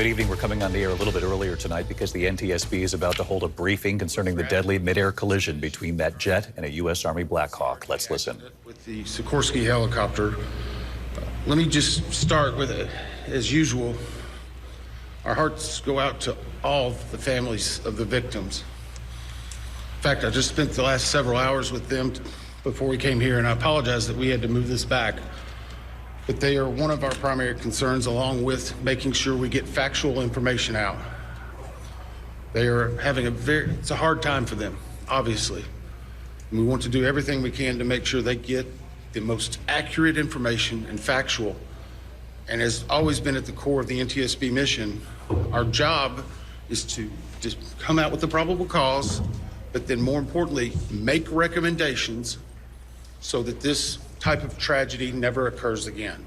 Good evening. We're coming on the air a little bit earlier tonight because the NTSB is about to hold a briefing concerning the deadly midair collision between that jet and a U.S. Army Black Hawk. Let's listen. With the Sikorsky helicopter, let me just start with, as usual, our hearts go out to all the families of the victims. In fact, I just spent the last several hours with them before we came here, and I apologize that we had to move this back. But they are one of our primary concerns, along with making sure we get factual information out. They are having it's a hard time for them, obviously. And we want to do everything we can to make sure they get the most accurate information and factual. And has always been at the core of the NTSB mission, our job is to just come out with the probable cause, but then more importantly, make recommendations so that this type of tragedy never occurs again.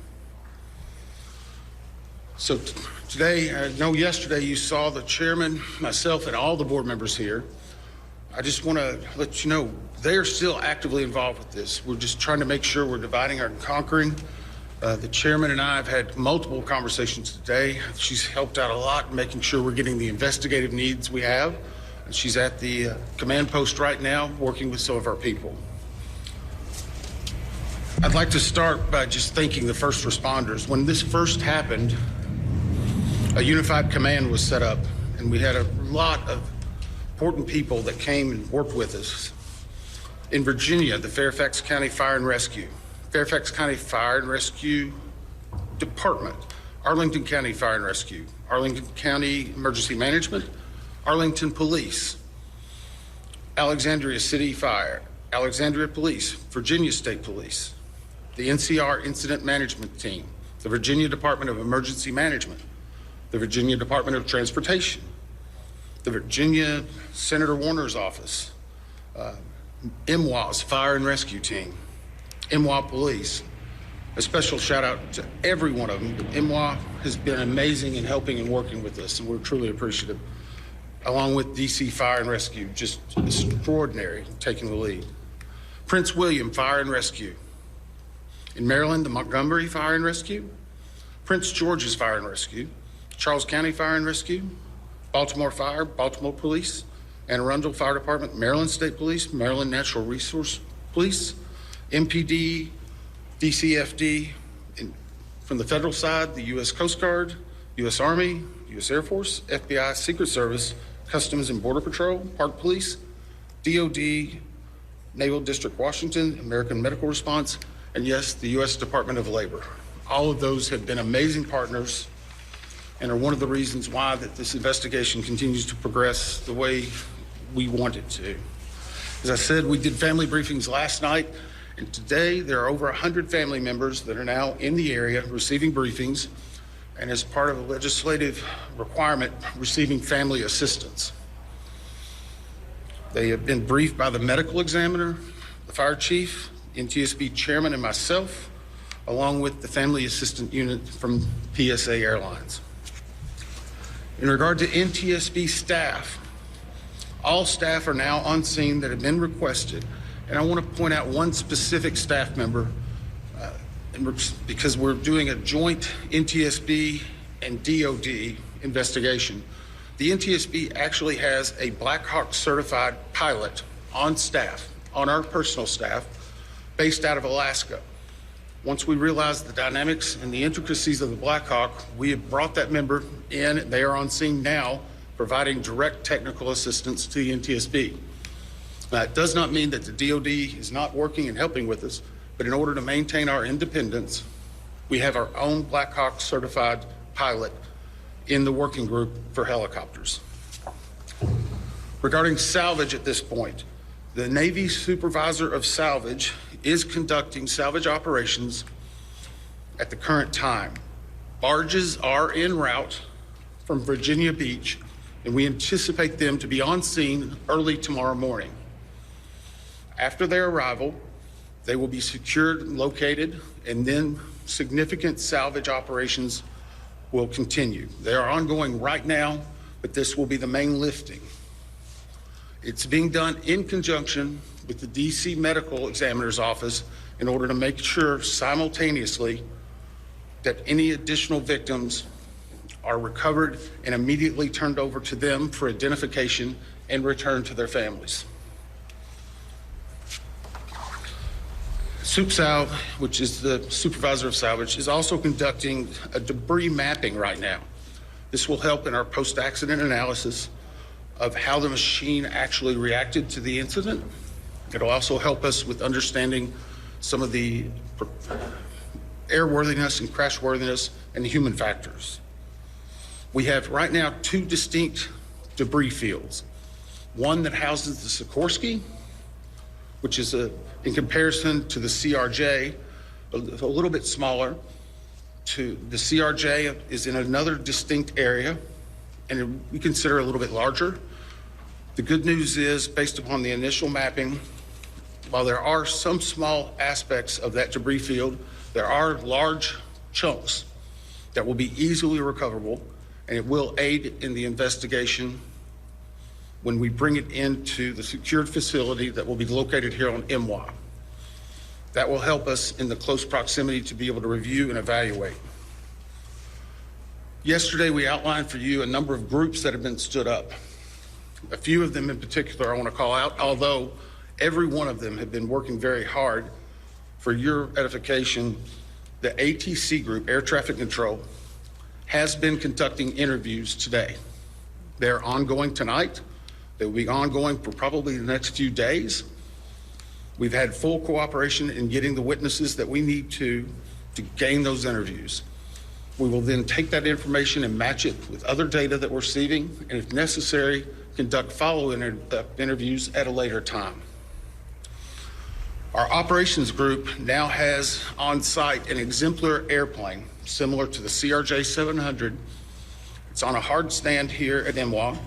So today, I know yesterday you saw the chairman, myself, and all the board members here. I just want to let you know they are still actively involved with this. We're just trying to make sure we're dividing and conquering. The chairman and I have had multiple conversations today. She's helped out a lot in making sure we're getting the investigative needs we have. And she's at the command post right now working with some of our people. I'd like to start by just thanking the first responders. When this first happened, a unified command was set up, and we had a lot of important people that came and worked with us. In Virginia, the Fairfax County Fire and Rescue, Fairfax County Fire and Rescue Department, Arlington County Fire and Rescue, Arlington County Emergency Management, Arlington Police, Alexandria City Fire, Alexandria Police, Virginia State Police, the NCR Incident Management Team, the Virginia Department of Emergency Management, the Virginia Department of Transportation, the Virginia Senator Warner's office, MWA's Fire and Rescue Team, MWA Police. A special shout out to every one of them. MWA has been amazing in helping and working with us, and we're truly appreciative. Along with DC Fire and Rescue, just extraordinary, taking the lead. Prince William Fire and Rescue. In Maryland, the Montgomery Fire and Rescue, Prince George's Fire and Rescue, Charles County Fire and Rescue, Baltimore Fire, Baltimore Police, Anne Arundel Fire Department, Maryland State Police, Maryland Natural Resource Police, MPD, DCFD, from the federal side, the U.S. Coast Guard, U.S. Army, U.S. Air Force, FBI, Secret Service, Customs and Border Patrol, Park Police, DOD, Naval District Washington, American Medical Response, and yes, the U.S. Department of Labor. All of those have been amazing partners and are one of the reasons why that this investigation continues to progress the way we want it to. As I said, we did family briefings last night, and today there are over 100 family members that are now in the area receiving briefings, and as part of a legislative requirement, receiving family assistance. They have been briefed by the medical examiner, the fire chief, NTSB chairman, and myself, along with the family assistant unit from PSA Airlines. In regard to NTSB staff, all staff are now on scene that have been requested, and I want to point out one specific staff member because we're doing a joint NTSB and DOD investigation. The NTSB actually has a Black Hawk certified pilot on staff, on our personal staff, based out of Alaska. Once we realized the dynamics and the intricacies of the Black Hawk, we have brought that member in. They are on scene now, providing direct technical assistance to the NTSB. That does not mean that the DOD is not working and helping with us, but in order to maintain our independence, we have our own Black Hawk certified pilot in the working group for helicopters. Regarding salvage at this point, the Navy Supervisor of Salvage is conducting salvage operations at the current time. Barges are en route from Virginia Beach, and we anticipate them to be on scene early tomorrow morning. After their arrival, they will be secured and located, and then significant salvage operations will continue. They are ongoing right now, but this will be the main lifting. It's being done in conjunction with the DC Medical Examiner's Office in order to make sure simultaneously that any additional victims are recovered and immediately turned over to them for identification and returned to their families. SupSalv, which is the supervisor of salvage, is also conducting a debris mapping right now. This will help in our post-accident analysis of how the machine actually reacted to the incident. It'll also help us with understanding some of the airworthiness and crashworthiness and the human factors. We have right now two distinct debris fields. One that houses the Sikorsky, which is in comparison to the CRJ, a little bit smaller. The CRJ is in another distinct area, and we consider a little bit larger. The good news is, based upon the initial mapping, while there are some small aspects of that debris field, there are large chunks that will be easily recoverable, and it will aid in the investigation when we bring it into the secured facility that will be located here on MWA. That will help us in the close proximity to be able to review and evaluate. Yesterday, we outlined for you a number of groups that have been stood up. A few of them in particular I want to call out, although every one of them have been working very hard. For your edification, the ATC group, Air Traffic Control, has been conducting interviews today. They're ongoing tonight. They will be ongoing for probably the next few days. We've had full cooperation in getting the witnesses that we need to gain those interviews. We will then take that information and match it with other data that we're receiving, and if necessary, conduct follow-up interviews at a later time. Our operations group now has on site an exemplar airplane similar to the CRJ 700. It's on a hard stand here at MWA.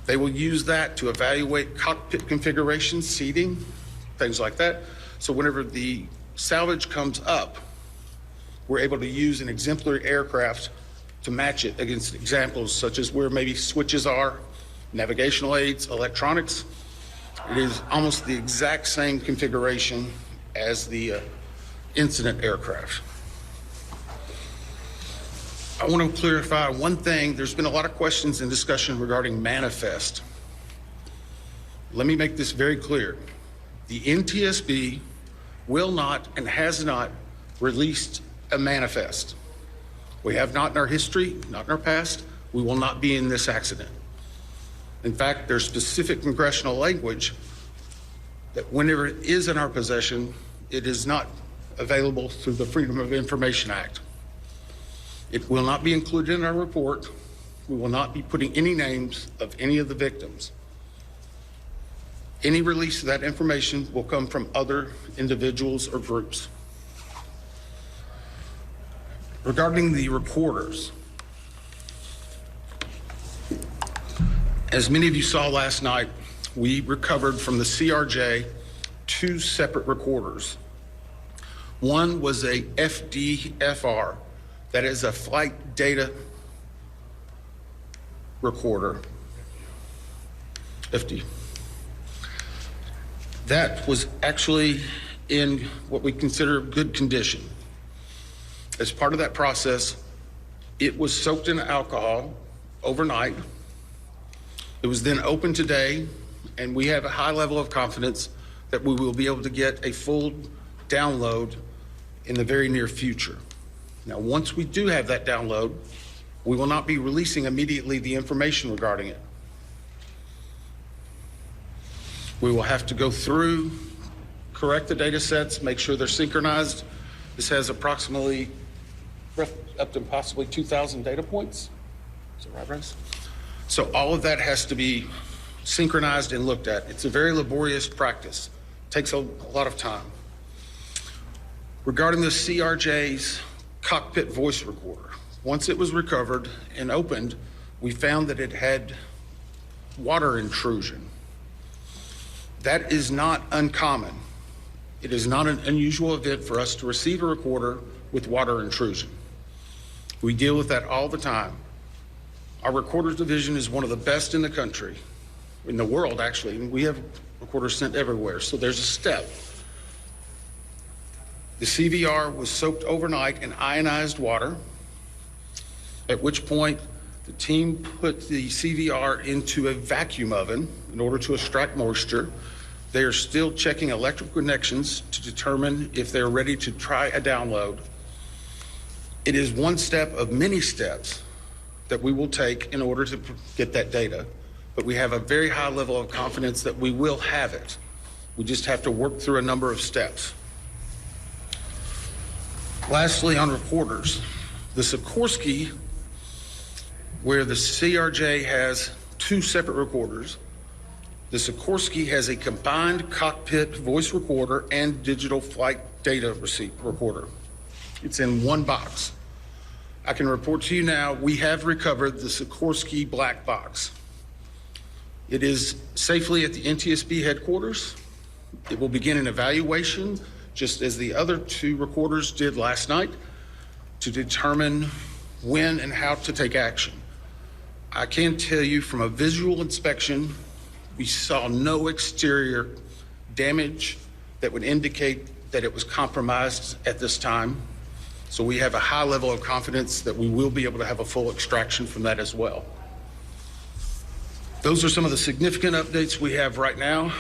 They will use that to evaluate cockpit configuration, seating, things like that. So whenever the salvage comes up, we're able to use an exemplary aircraft to match it against examples such as where maybe switches are, navigational aids, electronics. It is almost the exact same configuration as the incident aircraft. I want to clarify one thing. There's been a lot of questions and discussion regarding manifest. Let me make this very clear. The NTSB will not and has not released a manifest. We have not in our history, not in our past. We will not be in this accident. In fact, there's specific congressional language that whenever it is in our possession, it is not available through the Freedom of Information Act. It will not be included in our report. We will not be putting any names of any of the victims. Any release of that information will come from other individuals or groups. Regarding the recorders, as many of you saw last night, we recovered from the CRJ 2 separate recorders. One was a FDFR, that is a flight data recorder, FD. That was actually in what we consider good condition. As part of that process, it was soaked in alcohol overnight. It was then opened today, and we have a high level of confidence that we will be able to get a full download in the very near future. Now, once we do have that download, we will not be releasing immediately the information regarding it. We will have to go through, correct the data sets, make sure they're synchronized. This has approximately up to possibly 2,000 data points. Is that right, Bryce? So all of that has to be synchronized and looked at. It's a very laborious practice. It takes a lot of time. Regarding the CRJ's cockpit voice recorder, once it was recovered and opened, we found that it had water intrusion. That is not uncommon. It is not an unusual event for us to receive a recorder with water intrusion. We deal with that all the time. Our recorders division is one of the best in the country, in the world actually, and we have recorders sent everywhere, so there's a step. The CVR was soaked overnight in ionized water, at which point The team put the CVR into a vacuum oven in order to extract moisture. They are still checking electrical connections to determine if they're ready to try a download. It is one step of many steps that we will take in order to get that data, but we have a very high level of confidence that we will have it. We just have to work through a number of steps. Lastly, on recorders, the Sikorsky, where the CRJ has two separate recorders, the Sikorsky has a combined cockpit voice recorder and digital flight data receipt recorder. It's in one box. I can report to you now, we have recovered the Sikorsky black box. It is safely at the NTSB headquarters. It will begin an evaluation, just as the other two recorders did last night, to determine when and how to take action. I can tell you from a visual inspection, we saw no exterior damage that would indicate that it was compromised at this time. So we have a high level of confidence that we will be able to have a full extraction from that as well. Those are some of the significant updates we have right now.